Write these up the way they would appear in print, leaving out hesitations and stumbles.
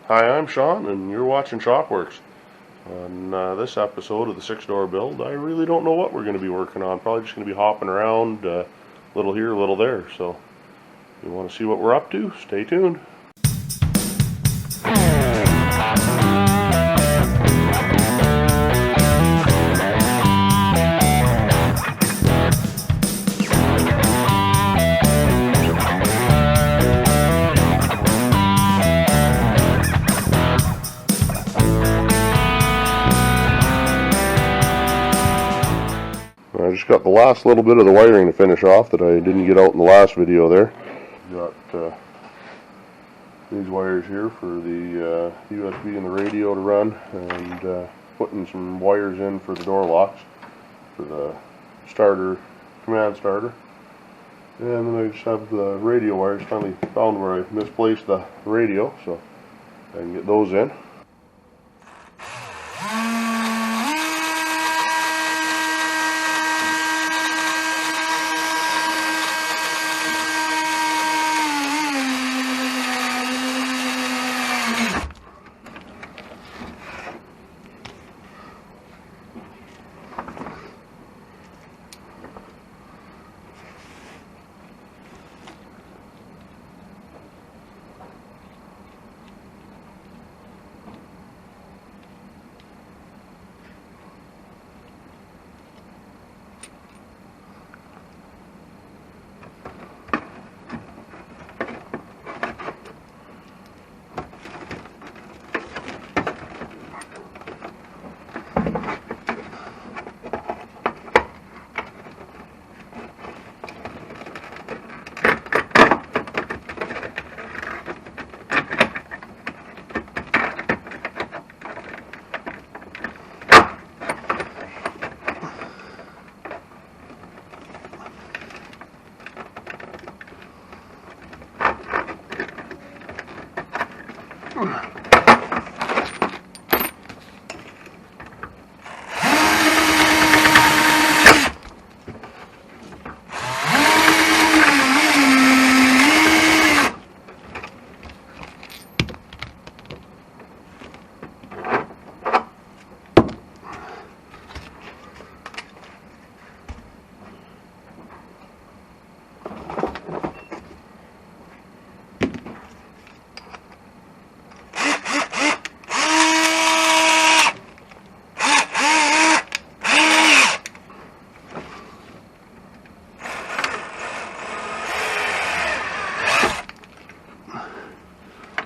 Hi, I'm Sean, and you're watching Shopworx. On this episode of the 6-door build, I really don't know what we're going to be working on. Probably just going to be hopping around, a little here, a little there. So, if you want to see what we're up to, stay tuned. I just got the last little bit of the wiring to finish off that I didn't get out in the last video there. Got these wires here for the USB and the radio to run, and putting some wires in for the door locks for the starter, command starter. And then I just have the radio wires. Finally found where I misplaced the radio, so I can get those in.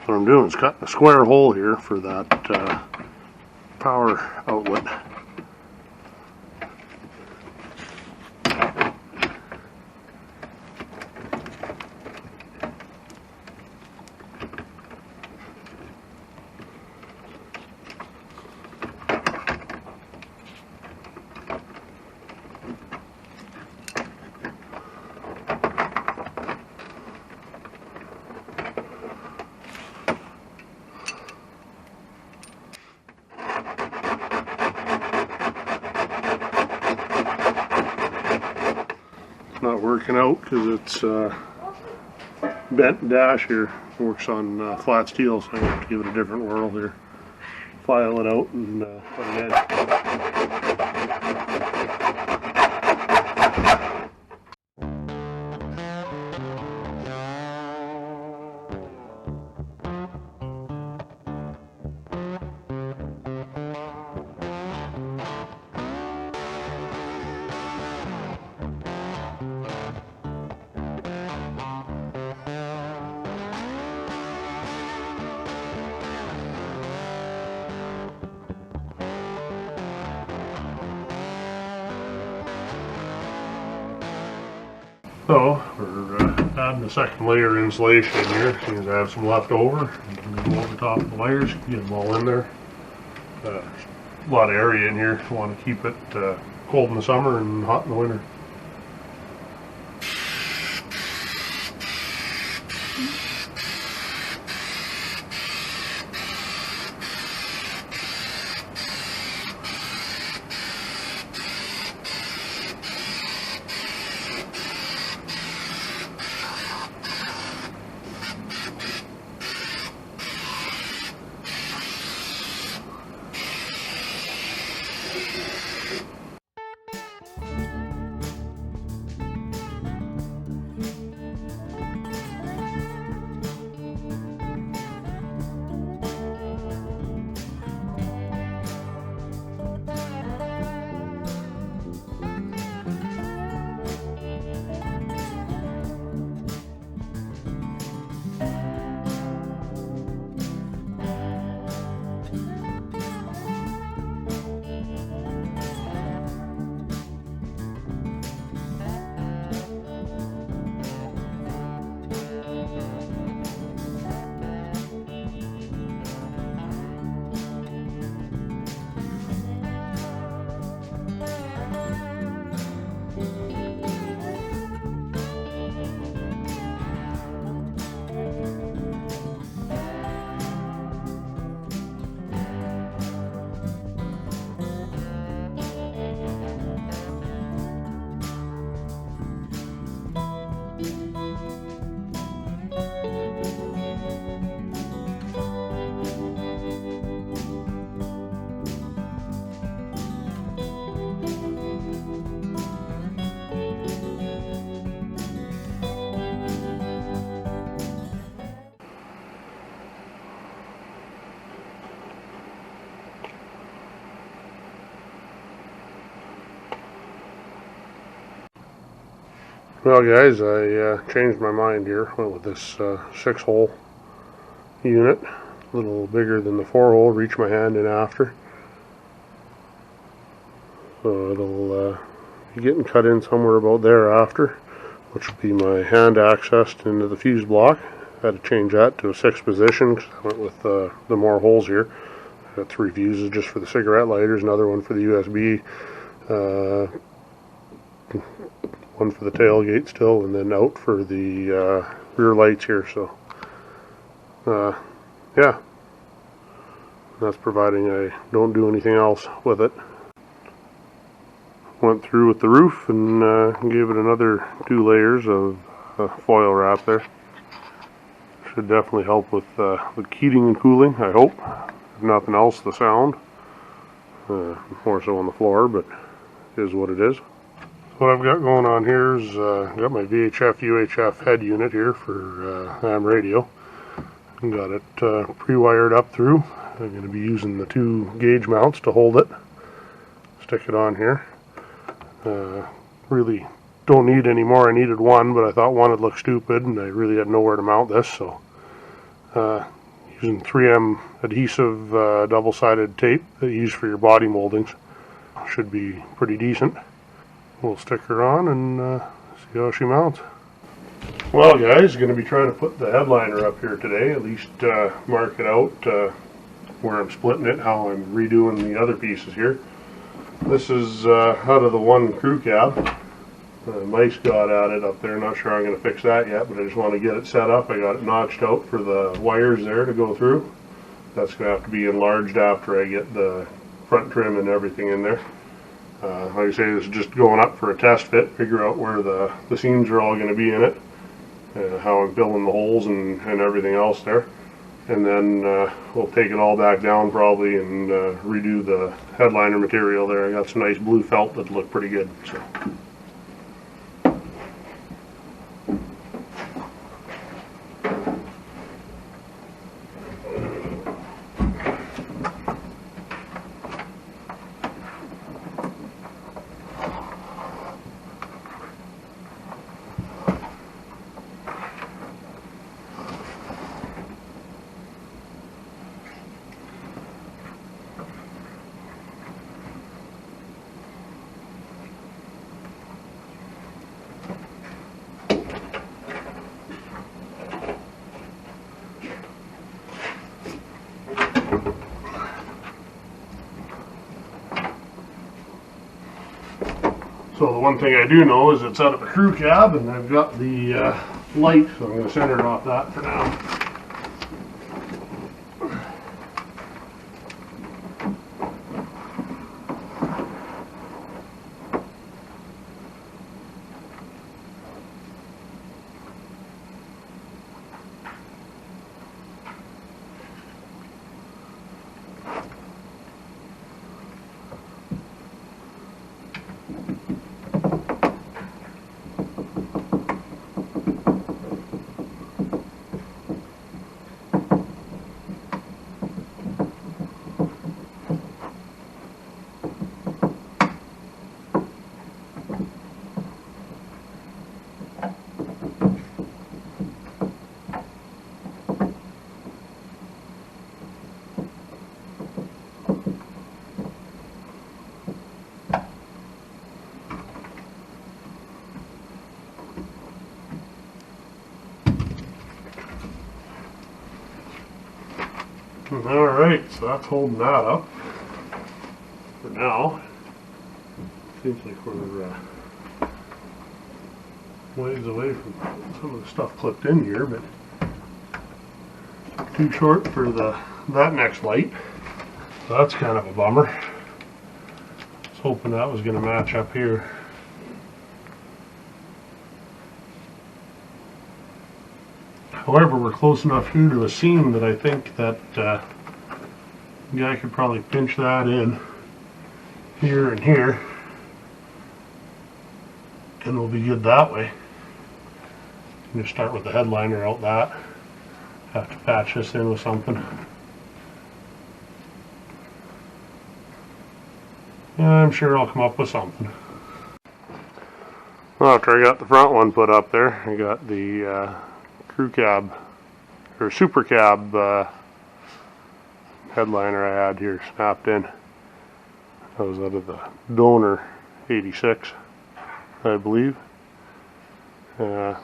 What I'm doing is cutting a square hole here for that power outlet. Not working out because it's bent dash here. It works on flat steel, so I'm going to have to give it a different whirl here. File it out and put it in. So we're adding a second layer of insulation here. Seems I have some left over. Go over top of the layers, get them all in there. A lot of area in here. I want to keep it cold in the summer and hot in the winter. Well guys, I changed my mind here. Went with this 6-hole unit. A little bigger than the 4-hole. Reach my hand in after. So it'll be getting cut in somewhere about there after, which will be my hand accessed into the fuse block. I had to change that to a 6th position because I went with the more holes here. I got 3 fuses just for the cigarette lighters, another one for the USB, one for the tailgate still, and then out for the rear lights here. So yeah, that's providing I don't do anything else with it. Went through with the roof and gave it another 2 layers of foil wrap there. Should definitely help with heating and cooling, I hope. If nothing else, the sound. More so on the floor, but it is what it is. What I've got going on here is got my VHF UHF head unit here for ham radio. Got it pre-wired up through. I'm going to be using the 2 gauge mounts to hold it. Stick it on here. Really don't need any more. I needed 1, but I thought 1 would look stupid, and I really had nowhere to mount this, so using 3M adhesive double-sided tape that you use for your body moldings should be pretty decent. We'll stick her on and see how she mounts. Well guys, going to be trying to put the headliner up here today, at least mark it out where I'm splitting it, how I'm redoing the other pieces here. This is out of the one crew cab. Mice got at it up there. Not sure I'm going to fix that yet, but I just want to get it set up. I got it notched out for the wires there to go through. That's going to have to be enlarged after I get the front trim and everything in there. Like I say, this is just going up for a test fit, figure out where the seams are all going to be in it, how I'm filling the holes and everything else there. And then we'll take it all back down probably and redo the headliner material there. I got some nice blue felt that look pretty good. So. So the one thing I do know is it's out of a crew cab, and I've got the light, so I'm going to center it off that for now. Alright, so that's holding that up for now. Seems like we're ways away from some of the stuff clipped in here, but too short for that next light. So that's kind of a bummer. I was hoping that was going to match up here. However, we're close enough here to a seam that I think that the guy could probably pinch that in here and here, and we'll be good that way. Just start with the headliner out that. Have to patch this in with something. I'm sure I'll come up with something. Well, after I got the front one put up there, I got the crew cab or super cab headliner I had here snapped in. That was out of the donor 86, I believe. Got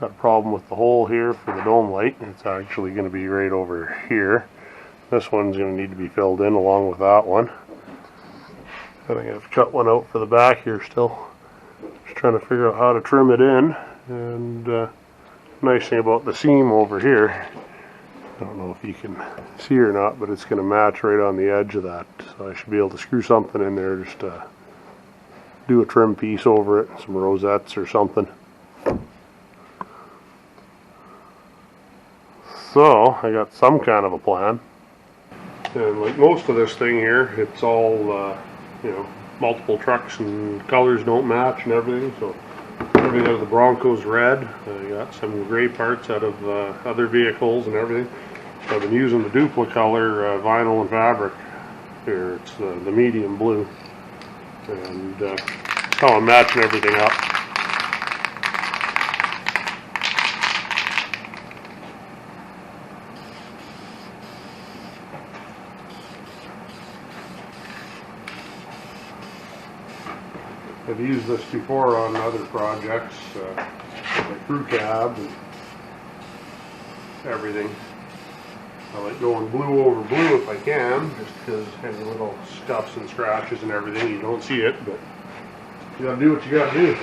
a problem with the hole here for the dome light. It's actually going to be right over here. This one's going to need to be filled in along with that one. And I'm going to cut one out for the back here still. Just trying to figure out how to trim it in. And nice thing about the seam over here, I don't know if you can see or not, but it's going to match right on the edge of that. So I should be able to screw something in there just to do a trim piece over it, some rosettes or something. So I got some kind of a plan. And like most of this thing here, it's all, you know, multiple trucks and colors don't match and everything. So everything out of the Bronco's red. I got some gray parts out of other vehicles and everything. So I've been using the Duplicolor vinyl and fabric here. It's the medium blue. And that's how I'm matching everything up. I've used this before on other projects, like crew cab and everything. I like going blue over blue if I can, just because any little scuffs and scratches and everything, you don't see it, but you gotta do what you gotta do.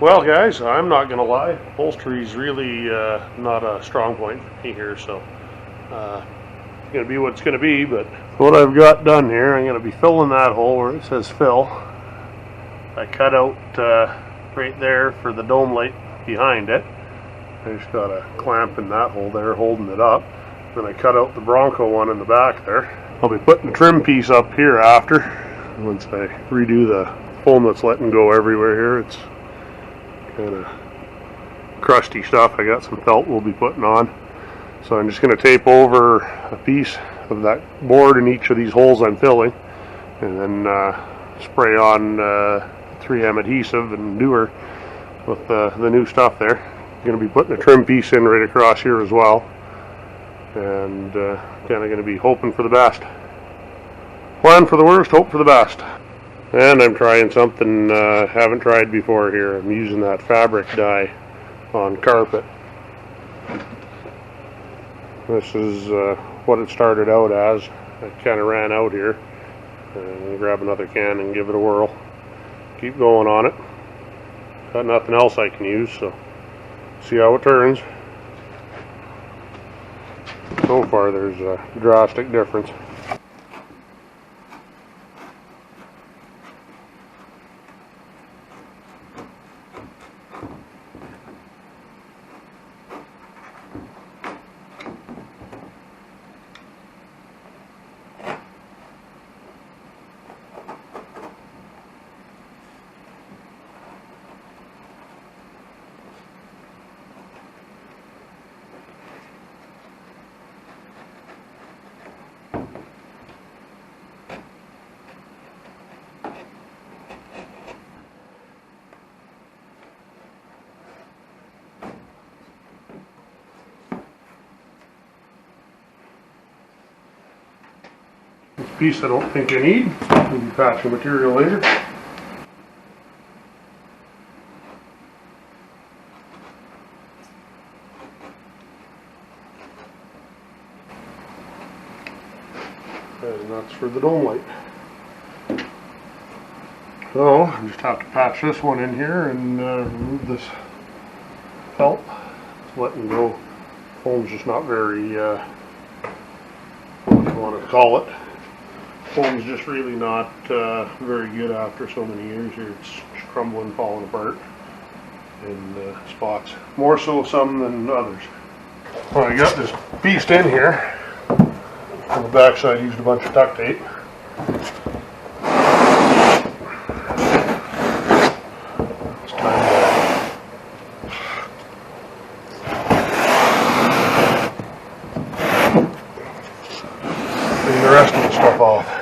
Well guys, I'm not going to lie, upholstery is really not a strong point for me here, so it's going to be what it's going to be. But what I've got done here, I'm going to be filling that hole where it says fill. I cut out right there for the dome light behind it. I just got a clamp in that hole there holding it up. Then I cut out the Bronco one in the back there. I'll be putting a trim piece up here after, once I redo the foam that's letting go everywhere here. It's kind of crusty stuff. I got some felt we'll be putting on, so I'm just going to tape over a piece of that board in each of these holes I'm filling, and then spray on 3M adhesive and Dewar with the new stuff there. I'm going to be putting a trim piece in right across here as well, and kind of going to be hoping for the best. Plan for the worst, hope for the best. And I'm trying something I haven't tried before here. I'm using that fabric dye on carpet. This is what it started out as. I kind of ran out here. And grab another can and give it a whirl. Keep going on it. Got nothing else I can use, so see how it turns. So far there's a drastic difference. Piece I don't think I need. Maybe patch the material later. That's for the dome light. So I just have to patch this one in here and remove this felt. It's letting go. Foam's just not very, what do you want to call it? Foam's just really not very good after so many years here. It's crumbling, falling apart in spots. More so some than others. Well, I got this beast in here. On the back side I used a bunch of duct tape. It's time to clean the rest of the stuff off.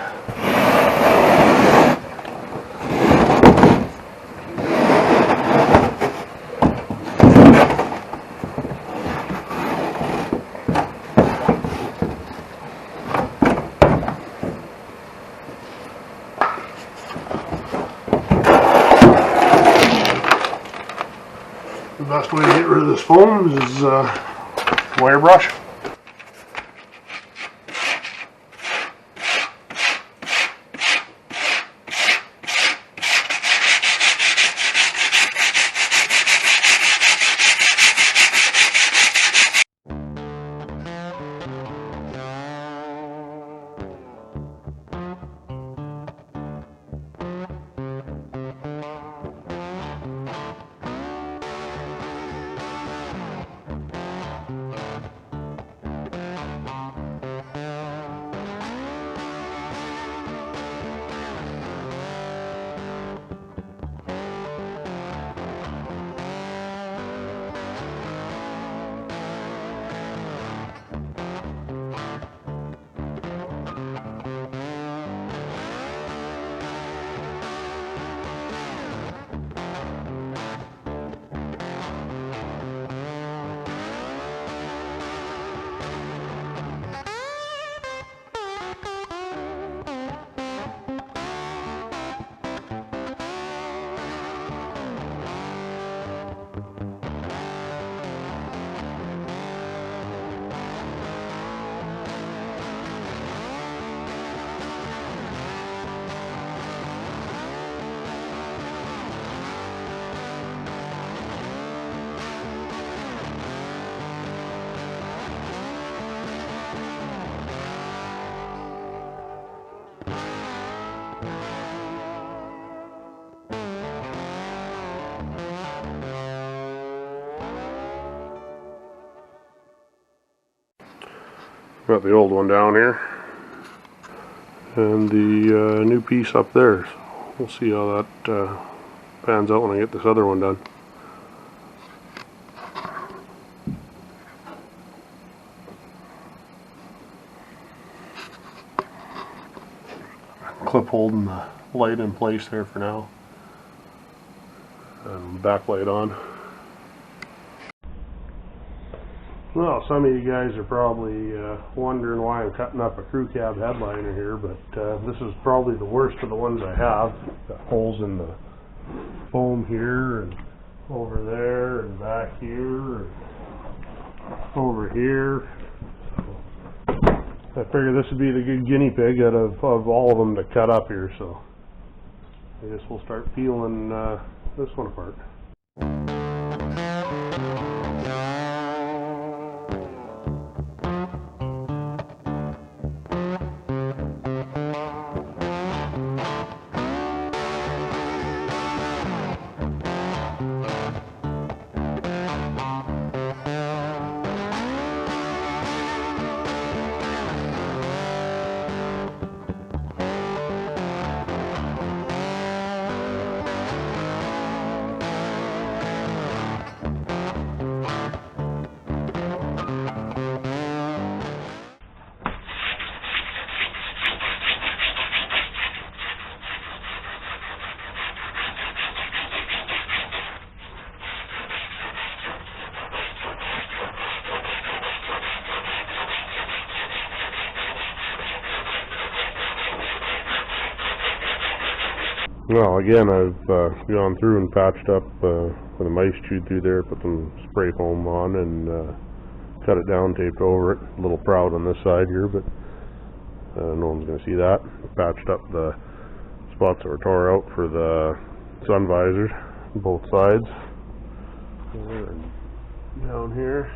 The best way to get rid of this foam is wire brush. Got the old one down here and the new piece up there. So we'll see how that pans out when I get this other one done. Clip holding the light in place there for now, and backlight on. Well, some of you guys are probably wondering why I'm cutting up a crew cab headliner here, but this is probably the worst of the ones I have. Got holes in the foam here and over there and back here and over here. I figured this would be the good guinea pig out of all of them to cut up here, so I guess we'll start peeling this one apart. Well, again, I've gone through and patched up with a mice chewed through there, put some spray foam on, and cut it down, taped over it. A little proud on this side here, but No one's going to see that. Patched up the spots that were tore out for the sun visors, both sides. And down here,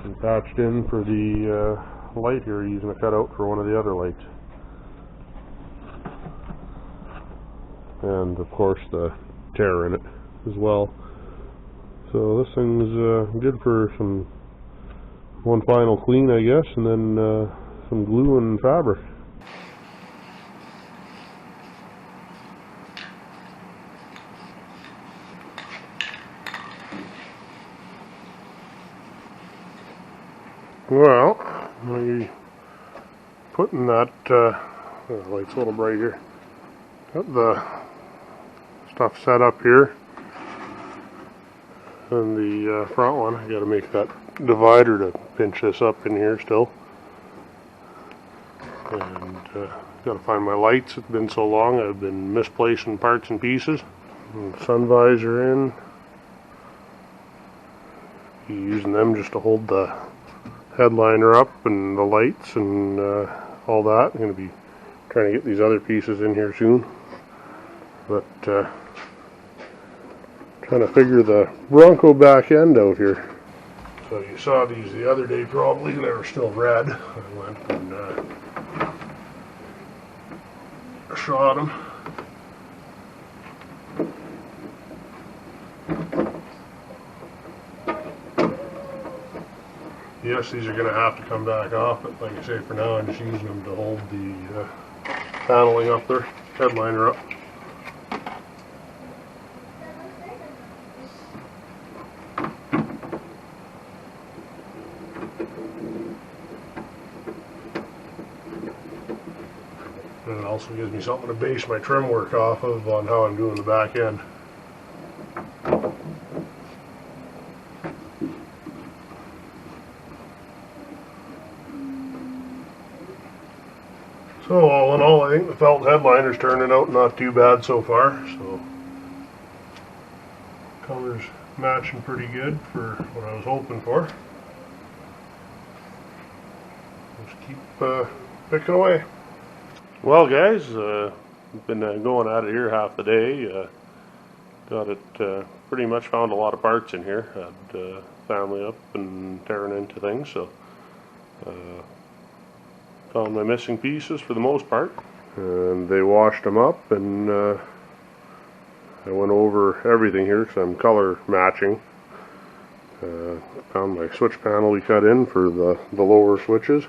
and patched in for the light here, using a cutout for one of the other lights. And of course the tear in it as well. So this thing's good for one final clean, I guess, and then some glue and fabric. Well, you're putting that, the light's a little bright here. Got the stuff set up here. And the front one, I got to make that divider to pinch this up in here still. And got to find my lights. It's been so long, I've been misplacing parts and pieces. And sun visor in. Using them just to hold the headliner up and the lights and all that. I'm going to be trying to get these other pieces in here soon. But trying to figure the Bronco back end out here. So you saw these the other day probably, they were still red. I went and shot them. Yes, these are going to have to come back off, but like I say, for now I'm just using them to hold the paneling up there, headliner up. And it also gives me something to base my trim work off of on how I'm doing the back end. So all in all, I think the felt headliner's turning out not too bad so far. So color's matching pretty good for what I was hoping for. Just keep picking away. Well guys, been going at it here half the day. Got it pretty much, found a lot of parts in here. Had family up and tearing into things, so found my missing pieces for the most part. And they washed them up, and I went over everything here because I'm color matching. Found my switch panel we cut in for the lower switches,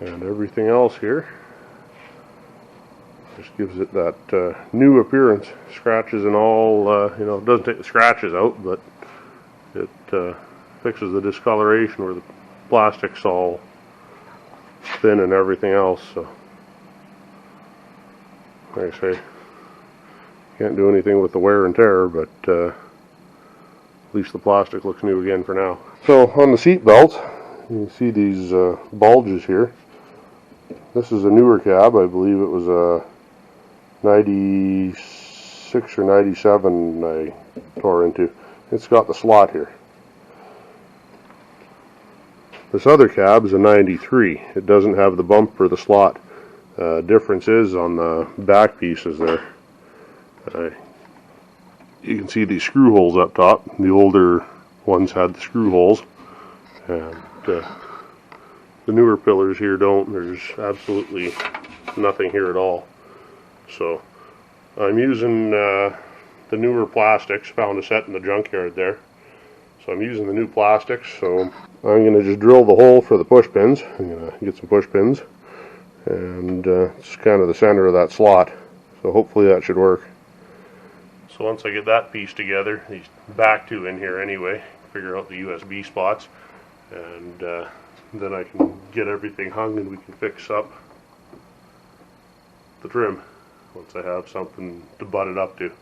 and everything else here. Just gives it that new appearance. Scratches and all, you know, it doesn't take the scratches out, but it fixes the discoloration where the plastic's all thin and everything else. So, like I say, can't do anything with the wear and tear, but at least the plastic looks new again for now. So on the seat belt, you can see these bulges here. This is a newer cab. I believe it was a 96 or 97 I tore into. It's got the slot here. This other cab is a 93. It doesn't have the bump for the slot. Difference is on the back pieces there. You can see these screw holes up top. The older ones had the screw holes, and the newer pillars here don't. There's absolutely nothing here at all. So I'm using the newer plastics. Found a set in the junkyard there. So I'm using the new plastics. So I'm going to just drill the hole for the push pins. I'm going to get some push pins, and it's kind of the center of that slot. So hopefully that should work. So once I get that piece together, these back two in here anyway, figure out the USB spots, and then I can get everything hung and we can fix up the trim once I have something to butt it up to.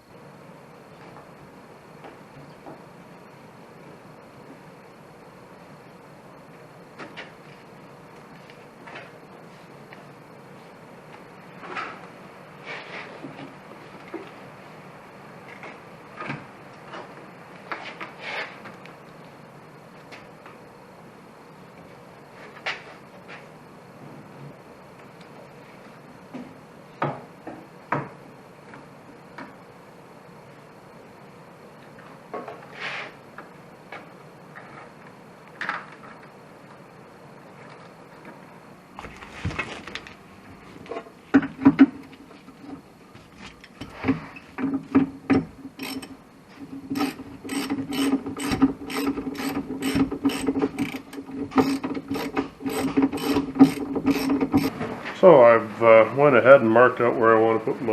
So I've went ahead and marked out where I want to put my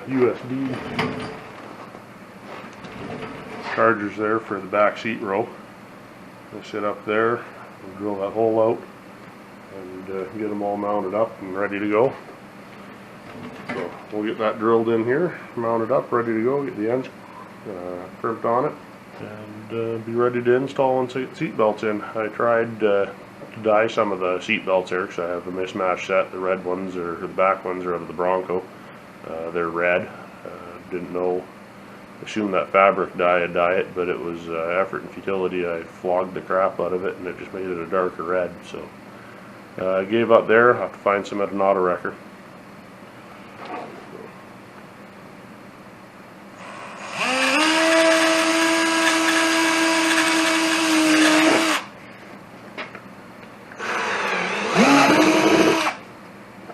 USB chargers there for the back seat row. I sit up there and drill that hole out and get them all mounted up and ready to go. So we'll get that drilled in here, mounted up, ready to go, get the ends crimped on it, and be ready to install and seat belts in. I tried to dye some of the seat belts there because I have a mismatched set. The red ones, or the back ones, are of the Bronco. They're red. Didn't know, assumed that fabric dye would dye it, but it was effort and futility. I flogged the crap out of it and it just made it a darker red. So I gave up there. I'll have to find some at an auto wrecker.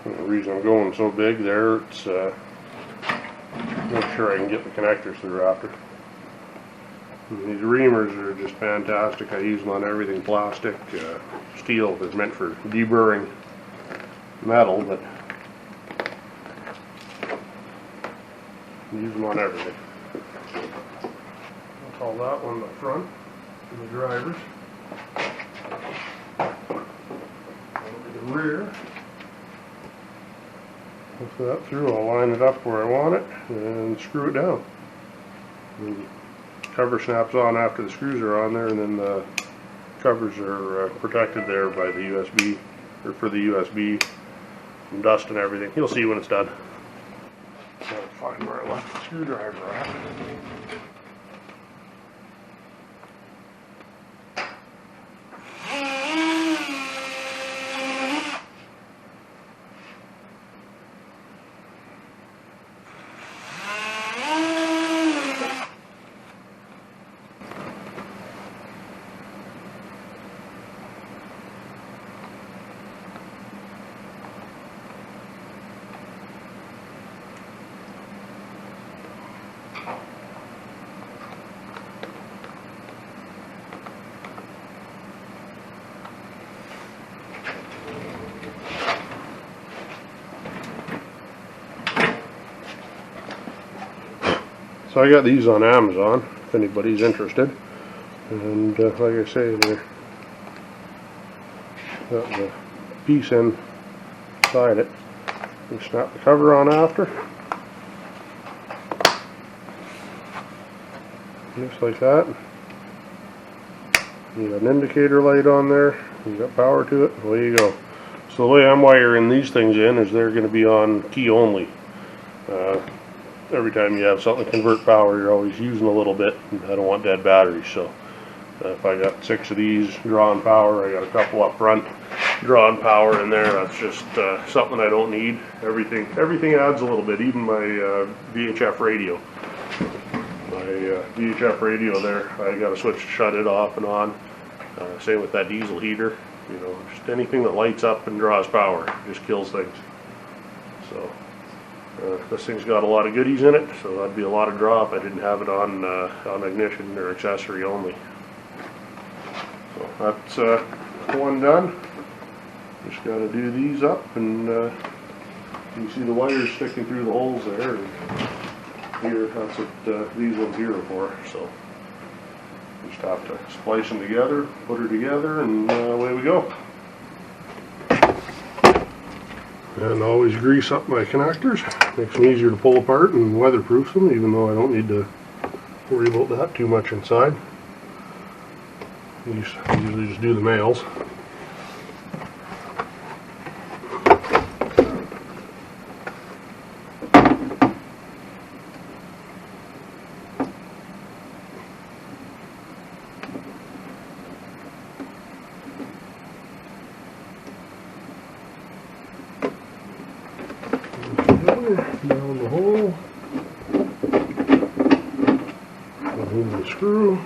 The reason I'm going so big there, it's make sure I can get the connectors through after. And these reamers are just fantastic. I use them on everything plastic. Steel is meant for deburring metal, but I use them on everything. I'll call that one the front and the drivers. The rear. Lift that through, I'll line it up where I want it and screw it down. The cover snaps on after the screws are on there, and then the covers are protected there by the USB, or for the USB from dust and everything. You'll see when it's done. Gotta find where I left the screwdriver at. So I got these on Amazon, if anybody's interested, and like I say, they're got the piece inside it. You snap the cover on after, just like that. You got an indicator light on there, you got power to it, away you go. So the way I'm wiring these things in is they're going to be on key only. Every time you have something to convert power, you're always using a little bit, and I don't want dead batteries. So if I got 6 of these drawing power, I got a couple up front drawing power in there. That's just something I don't need. Everything adds a little bit, even my VHF radio. My VHF radio there, I got a switch to shut it off and on. Same with that diesel heater. You know, just anything that lights up and draws power just kills things. So this thing's got a lot of goodies in it, so that'd be a lot of draw if I didn't have it on ignition or accessory only. So that's one done. Just got to do these up, and you can see the wires sticking through the holes there. And here, that's what these ones here are for. So just have to splice them together, put her together, and away we go. And always grease up my connectors. Makes them easier to pull apart and weatherproof them, even though I don't need to worry about that too much inside. I usually just do the males. Down the hole, remove the screw,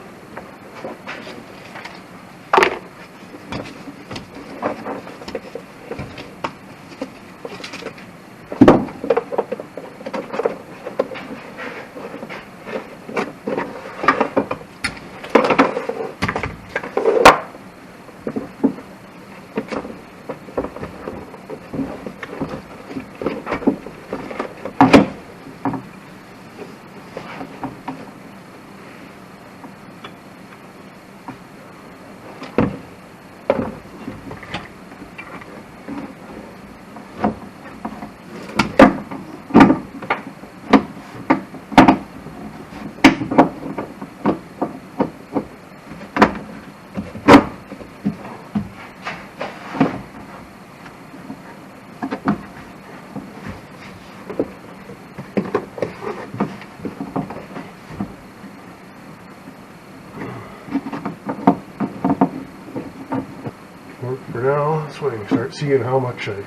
for now, so I can start seeing how much I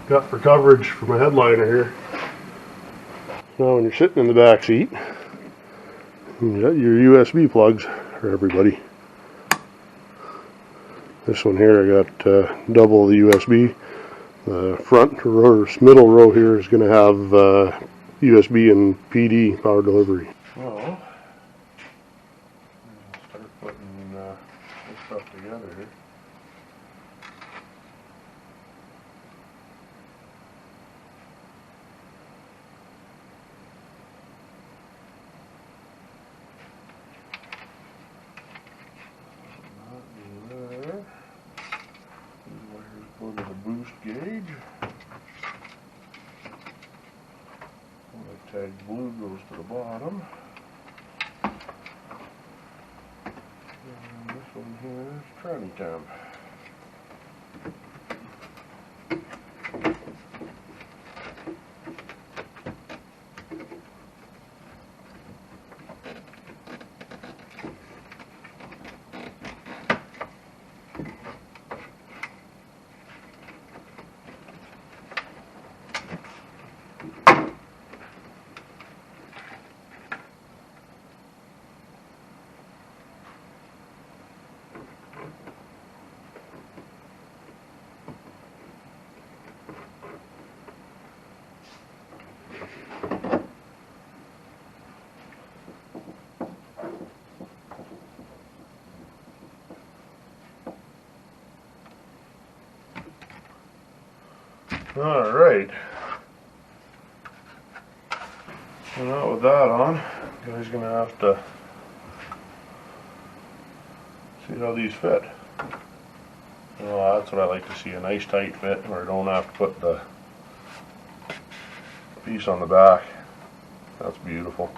got for coverage for my headliner here. Now when you're sitting in the back seat, you got your USB plugs for everybody. This one here I got double the USB. The front row, middle row here is going to have USB and PD power delivery. Well, I'll start putting this stuff together here. Go to the boost gauge. The tag blue goes to the bottom. And this one here is tranny temp. Alright. So now with that on, you guys are going to have to see how these fit. Oh, that's what I like to see, a nice tight fit where I don't have to put the piece on the back. That's beautiful.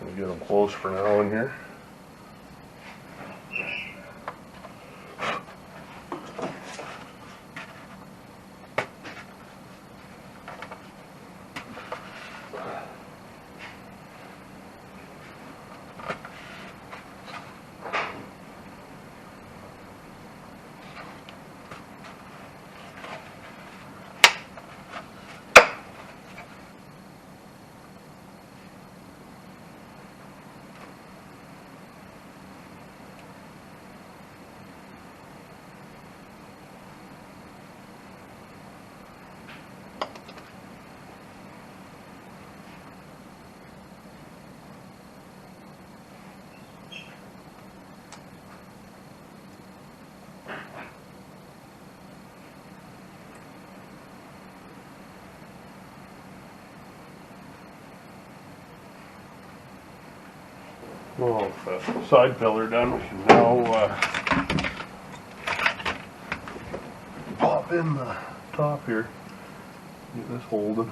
Gonna get them close for now in here. Well, with the side pillar done, we can now pop in the top here, get this holding.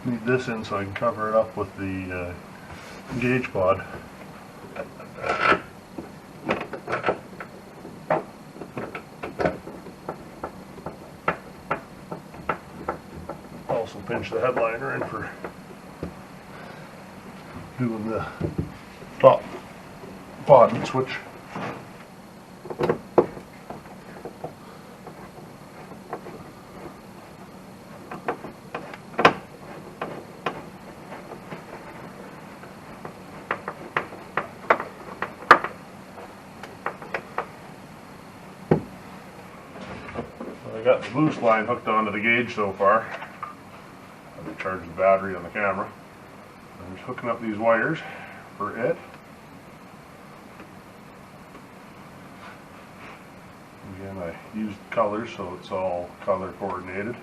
Need this in so I can cover it up with the gauge pod. Also pinch the headliner in for doing the top pod and switch. I got got the boost line hooked onto the gauge so far. I'm going to charge the battery on the camera. I'm just hooking up these wires for it. Again, I used colors so it's all color coordinated.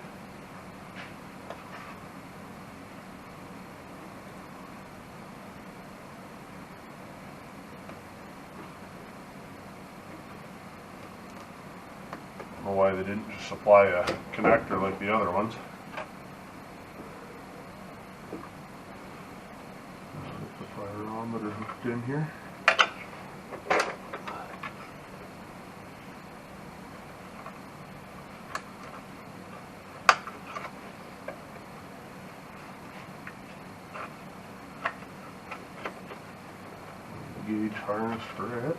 I don't know why they didn't just supply a connector like the other ones. Put the fire on that are hooked in here. Gauge harness for it.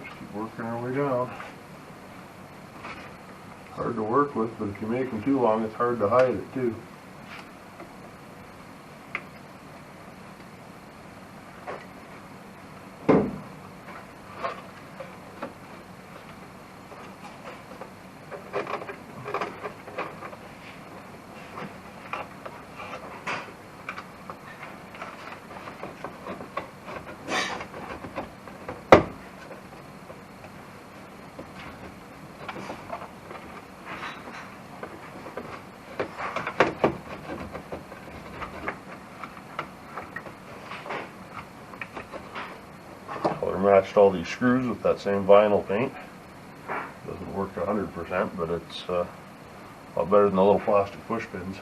Just keep working our way down. Hard to work with, but if you make them too long, it's hard to hide it too. Color matched all these screws with that same vinyl paint. Doesn't work 100%, but it's a lot better than the little plastic push pins.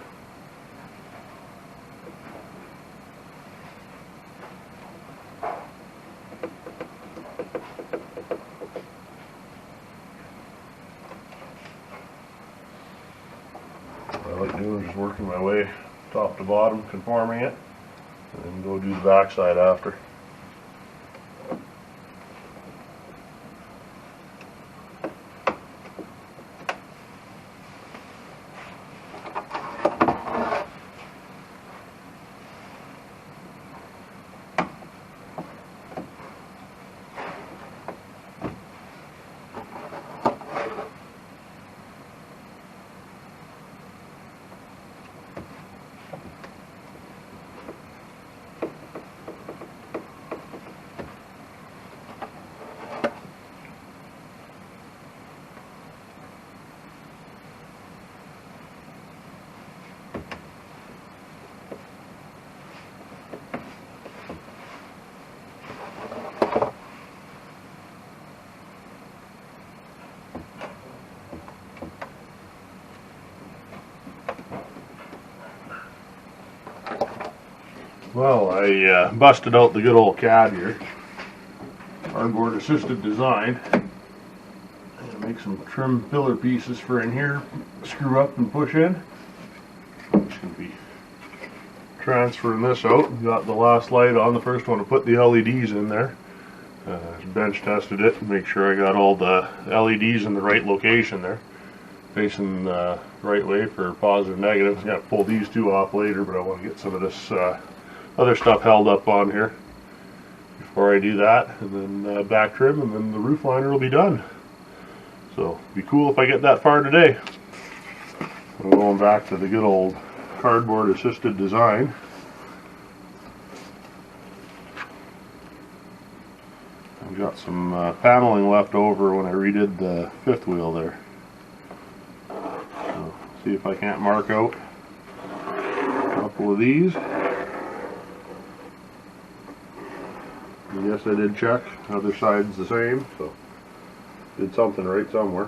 What I like doing is just working my way top to bottom, conforming it, and then go do the back side after. Well, I busted out the good old CAD here, cardboard assisted design, and make some trim filler pieces for in here, screw up and push in. I'm just going to be transferring this out. Got the last light on, the first one to put the LEDs in there. Bench tested it to make sure I got all the LEDs in the right location there, facing the right way for positive and negative. I'm going to pull these two off later, but I want to get some of this other stuff held up on here before I do that, and then back trim, and then the roof liner will be done. So it'd be cool if I get that far today. I'm going back to the good old cardboard assisted design. I've got some paneling left over when I redid the fifth wheel there. So see if I can't mark out a couple of these. Yes, I did check. Other side's the same, so did something right somewhere.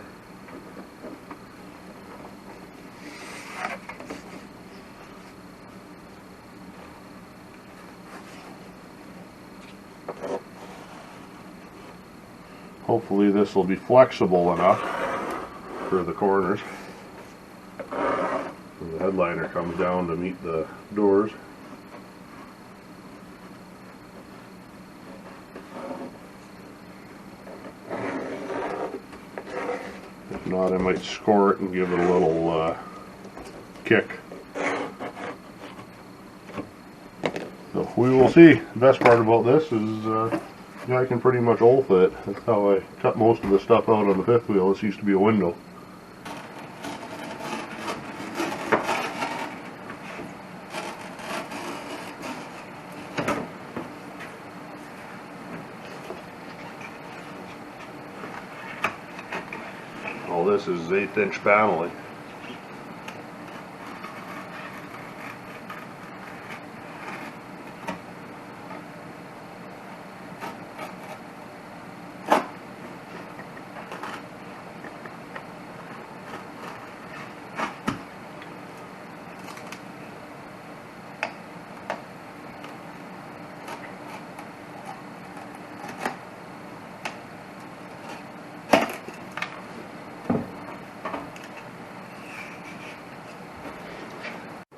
Hopefully this will be flexible enough for the corners. The headliner comes down to meet the doors. If not, I might score it and give it a little kick. we will see. The best part about this is I can pretty much old fit. That's how I cut most of the stuff out on the fifth wheel. This used to be a window. All this is 1/8" paneling.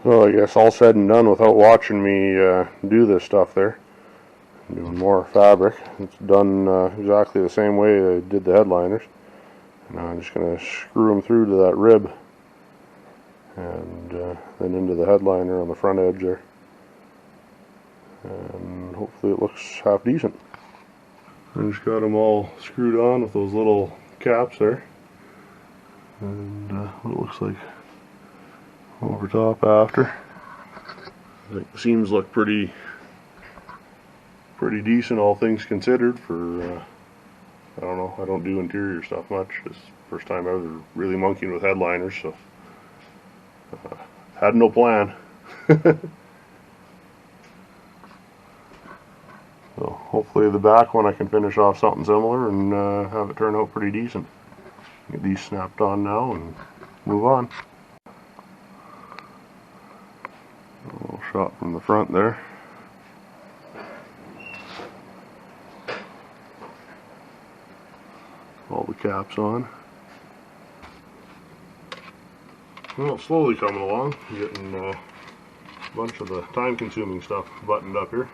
Well, I guess all said and done without watching me do this stuff there. I'm doing more fabric. It's done exactly the same way I did the headliners. Now I'm just going to screw them through to that rib and then into the headliner on the front edge there. And hopefully it looks half decent. I just got them all screwed on with those little caps there. And what it looks like over top after. I think the seams look pretty decent, all things considered. For I don't know, I don't do interior stuff much. It's the first time ever really monkeying with headliners, so had no plan. So hopefully the back one I can finish off something similar and have it turn out pretty decent. Get these snapped on now and move on. A little shot from the front there. All the caps on. Well, slowly coming along, getting a bunch of the time-consuming stuff buttoned up here.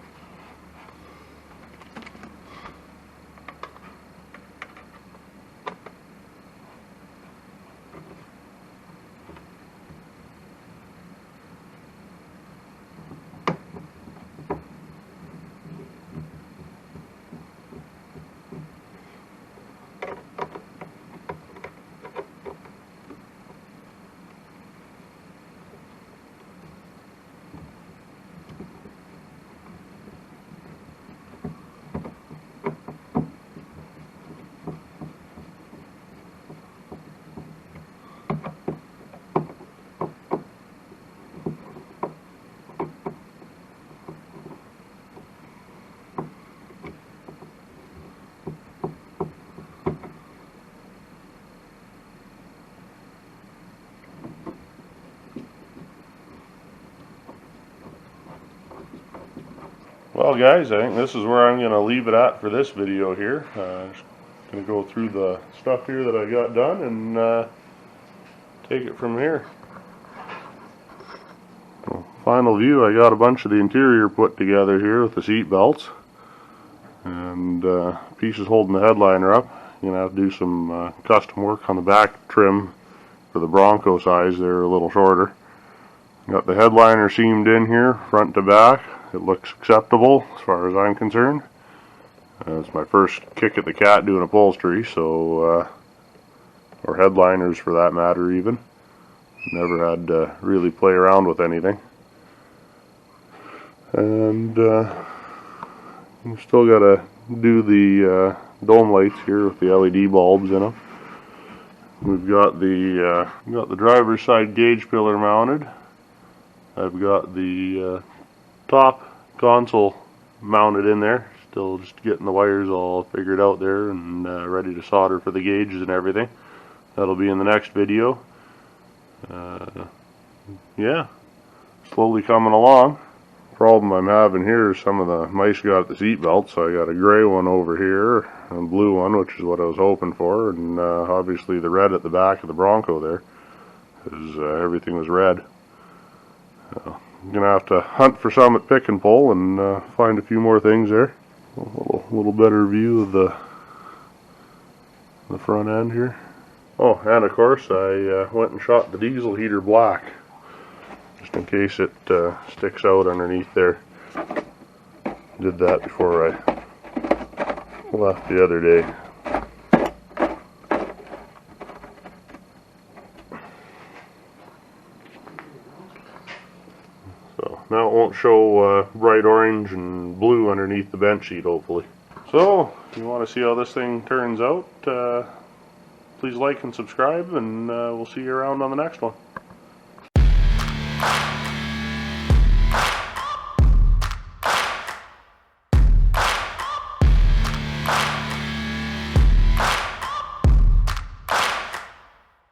Well guys, I think this is where I'm going to leave it at for this video here. Just going to go through the stuff here that I got done and take it from here. Well, final view, I got a bunch of the interior put together here with the seat belts and pieces holding the headliner up. You're going to have to do some custom work on the back trim for the Bronco size. They're a little shorter. Got the headliner seamed in here, front to back. It looks acceptable as far as I'm concerned. It's my first kick at the cat doing upholstery, so or headliners for that matter even. Never had to really play around with anything. And we still got to do the dome lights here with the LED bulbs in them. We've got the driver's side gauge pillar mounted. I've got the top console mounted in there. Still just getting the wires all figured out there and ready to solder for the gauges and everything. That'll be in the next video. Yeah, slowly coming along. Problem I'm having here is some of the mice got at the seat belt, so I got a gray one over here and a blue one, which is what I was hoping for, and obviously the red at the back of the Bronco there, because everything was red. I'm gonna have to hunt for some at Pick and Pull and find a few more things there. A little better view of the front end here. Oh, and of course I went and shot the diesel heater black, just in case it sticks out underneath there. Did that before I left the other day. So now it won't show bright orange and blue underneath the bench sheet, hopefully. So if you want to see how this thing turns out, please like and subscribe, and we'll see you around on the next one.